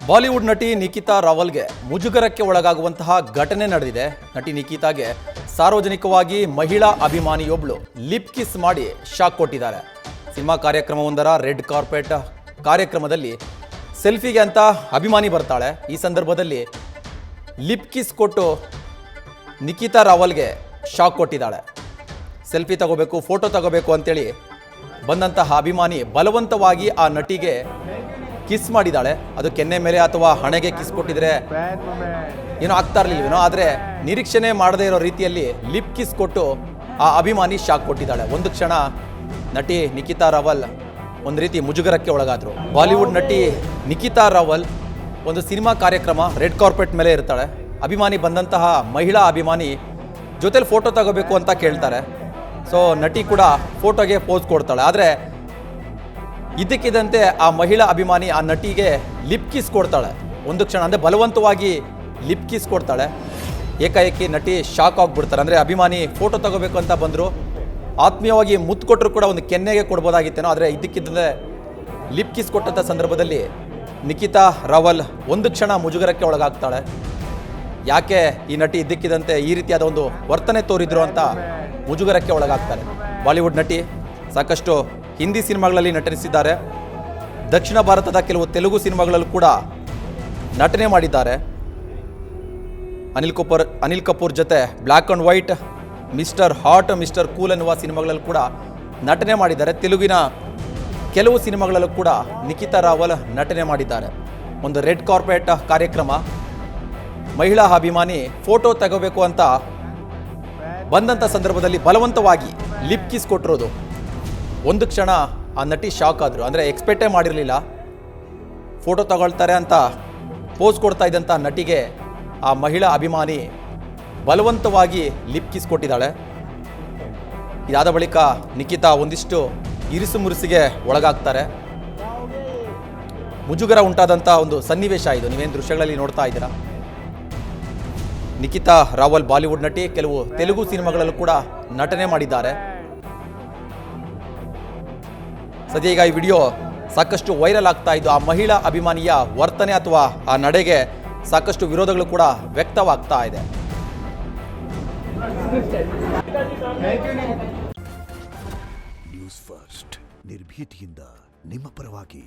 Bollywood ನಟಿ ನಿಖಿತಾ ರಾವಲ್ಗೆ ಮುಜುಗರಕ್ಕೆ ಒಳಗಾಗುವಂತಹ ಘಟನೆ ನಡೆದಿದೆ. ನಟಿ ನಿಖಿತಾಗೆ ಸಾರ್ವಜನಿಕವಾಗಿ ಮಹಿಳಾ ಅಭಿಮಾನಿಯೊಬ್ಬಳು ಲಿಪ್ ಕಿಸ್ ಮಾಡಿ ಶಾಕ್ ಕೊಟ್ಟಿದ್ದಾರೆ. ಸಿನಿಮಾ ಕಾರ್ಯಕ್ರಮವೊಂದರ ರೆಡ್ ಕಾರ್ಪೆಟ್ ಕಾರ್ಯಕ್ರಮದಲ್ಲಿ ಸೆಲ್ಫಿಗೆ ಅಂತ ಅಭಿಮಾನಿ ಬರ್ತಾಳೆ. ಈ ಸಂದರ್ಭದಲ್ಲಿ ಲಿಪ್ ಕಿಸ್ ಕೊಟ್ಟು ನಿಖಿತಾ ರಾವಲ್ಗೆ ಶಾಕ್ ಕೊಟ್ಟಿದ್ದಾಳೆ. ಸೆಲ್ಫಿ ತಗೋಬೇಕು, ಫೋಟೋ ತಗೋಬೇಕು ಅಂತೇಳಿ ಬಂದಂತಹ ಅಭಿಮಾನಿ ಬಲವಂತವಾಗಿ ಆ ನಟಿಗೆ ಕಿಸ್ ಮಾಡಿದ್ದಾಳೆ. ಅದು ಕೆನ್ನೆ ಮೇಲೆ ಅಥವಾ ಹಣೆಗೆ ಕಿಸ್ ಕೊಟ್ಟಿದ್ರೆ ಏನೋ ಆಗ್ತಾ ಇರಲಿಲ್ವೇನೋ, ಆದರೆ ನಿರೀಕ್ಷಣೆ ಮಾಡದೇ ಇರೋ ರೀತಿಯಲ್ಲಿ ಲಿಪ್ ಕಿಸ್ ಕೊಟ್ಟು ಆ ಅಭಿಮಾನಿ ಶಾಕ್ ಕೊಟ್ಟಿದ್ದಾಳೆ. ಒಂದು ಕ್ಷಣ ನಟಿ ನಿಖಿತಾ ರಾವಲ್ ಒಂದು ರೀತಿ ಮುಜುಗರಕ್ಕೆ ಒಳಗಾದ್ರು. ಬಾಲಿವುಡ್ ನಟಿ ನಿಖಿತಾ ರಾವಲ್ ಒಂದು ಸಿನಿಮಾ ಕಾರ್ಯಕ್ರಮ ರೆಡ್ ಕಾರ್ಪೆಟ್ ಮೇಲೆ ಇರ್ತಾಳೆ. ಅಭಿಮಾನಿ ಬಂದಂತಹ ಮಹಿಳಾ ಅಭಿಮಾನಿ ಜೊತೆಲಿ ಫೋಟೋ ತಗೋಬೇಕು ಅಂತ ಕೇಳ್ತಾರೆ. ಸೊ ನಟಿ ಕೂಡ ಫೋಟೋಗೆ ಪೋಸ್ ಕೊಡ್ತಾಳೆ. ಆದರೆ ಇದ್ದಕ್ಕಿದ್ದಂತೆ ಆ ಮಹಿಳಾ ಅಭಿಮಾನಿ ಆ ನಟಿಗೆ ಲಿಪ್ ಕಿಸ್ ಕೊಡ್ತಾಳೆ. ಒಂದು ಕ್ಷಣ ಅಂದರೆ ಬಲವಂತವಾಗಿ ಲಿಪ್ ಕಿಸ್ ಕೊಡ್ತಾಳೆ. ಏಕಾಏಕಿ ನಟಿ ಶಾಕ್ ಆಗಿಬಿಡ್ತಾರೆ. ಅಂದರೆ ಅಭಿಮಾನಿ ಫೋಟೋ ತಗೋಬೇಕು ಅಂತ ಬಂದರು, ಆತ್ಮೀಯವಾಗಿ ಮುತ್ತು ಕೊಟ್ಟರು ಕೂಡ ಒಂದು ಕೆನ್ನೆಗೆ ಕೊಡ್ಬೋದಾಗಿತ್ತೇನೋ, ಆದರೆ ಇದ್ದಕ್ಕಿದ್ದಂತೆ ಲಿಪ್ ಕಿಸ್ ಕೊಟ್ಟಂಥ ಸಂದರ್ಭದಲ್ಲಿ ನಿಖಿತಾ ರಾವಲ್ ಒಂದು ಕ್ಷಣ ಮುಜುಗರಕ್ಕೆ ಒಳಗಾಗ್ತಾಳೆ. ಯಾಕೆ ಈ ನಟಿ ಇದ್ದಕ್ಕಿದ್ದಂತೆ ಈ ರೀತಿಯಾದ ಒಂದು ವರ್ತನೆ ತೋರಿದ್ರು ಅಂತ ಮುಜುಗರಕ್ಕೆ ಒಳಗಾಗ್ತಾರೆ. ಬಾಲಿವುಡ್ ನಟಿ ಸಾಕಷ್ಟು ಹಿಂದಿ ಸಿನಿಮಾಗಳಲ್ಲಿ ನಟಿಸಿದ್ದಾರೆ. ದಕ್ಷಿಣ ಭಾರತದ ಕೆಲವು ತೆಲುಗು ಸಿನಿಮಾಗಳಲ್ಲೂ ಕೂಡ ನಟನೆ ಮಾಡಿದ್ದಾರೆ. ಅನಿಲ್ ಕಪೂರ್ ಜೊತೆ black and white, mister hot, mister cool ಎನ್ನುವ ಸಿನಿಮಾಗಳಲ್ಲೂ ಕೂಡ ನಟನೆ ಮಾಡಿದ್ದಾರೆ. ತೆಲುಗಿನ ಕೆಲವು ಸಿನಿಮಾಗಳಲ್ಲೂ ಕೂಡ ನಿಖಿತಾ ರಾವಲ್ ನಟನೆ ಮಾಡಿದ್ದಾರೆ. ಒಂದು ರೆಡ್ ಕಾರ್ಪೆಟ್ ಕಾರ್ಯಕ್ರಮ, ಮಹಿಳಾ ಅಭಿಮಾನಿ ಫೋಟೋ ತಗೋಬೇಕು ಅಂತ ಬಂದಂಥ ಸಂದರ್ಭದಲ್ಲಿ ಬಲವಂತವಾಗಿ ಲಿಪ್ ಕಿಸ್ ಕೊಟ್ಟಿರೋದು. ಒಂದು ಕ್ಷಣ ಆ ನಟಿ ಶಾಕ್ ಆದರು. ಅಂದರೆ ಎಕ್ಸ್ಪೆಕ್ಟೇ ಮಾಡಿರಲಿಲ್ಲ. ಫೋಟೋ ತಗೊಳ್ತಾರೆ ಅಂತ ಪೋಸ್ ಕೊಡ್ತಾ ಇದ್ದಂಥ ನಟಿಗೆ ಆ ಮಹಿಳಾ ಅಭಿಮಾನಿ ಬಲವಂತವಾಗಿ ಲಿಪ್ ಕಿಸ್ ಕೊಟ್ಟಿದ್ದಾಳೆ. ಇದಾದ ಬಳಿಕ ನಿಖಿತಾ ಒಂದಿಷ್ಟು ಇರಿಸು ಮುರಿಸಿಗೆ ಒಳಗಾಗ್ತಾರೆ. ಮುಜುಗರ ಉಂಟಾದಂಥ ಒಂದು ಸನ್ನಿವೇಶ ಇದು. ನೀವೇನು ದೃಶ್ಯಗಳಲ್ಲಿ ನೋಡ್ತಾ ಇದ್ದೀರಾ. ನಿಖಿತಾ ರಾವಲ್ ಬಾಲಿವುಡ್ ನಟಿ, ಕೆಲವು ತೆಲುಗು ಸಿನಿಮಾಗಳಲ್ಲೂ ಕೂಡ ನಟನೆ ಮಾಡಿದ್ದಾರೆ. ಸದ್ಯ ಈಗ ಈ ವಿಡಿಯೋ ಸಾಕಷ್ಟು ವೈರಲ್ ಆಗ್ತಾ ಇದ್ದು ಆ ಮಹಿಳಾ ಅಭಿಮಾನಿಯ ವರ್ತನೆ ಅಥವಾ ಆ ನಡೆಗೆ ಸಾಕಷ್ಟು ವಿರೋಧಗಳು ಕೂಡ ವ್ಯಕ್ತವಾಗ್ತಾ ಇದೆ. ನ್ಯೂಸ್ ಫಸ್ಟ್ ನಿರ್ಭೀತಿಯಿಂದ ನಿಮ್ಮ ಪರವಾಗಿ.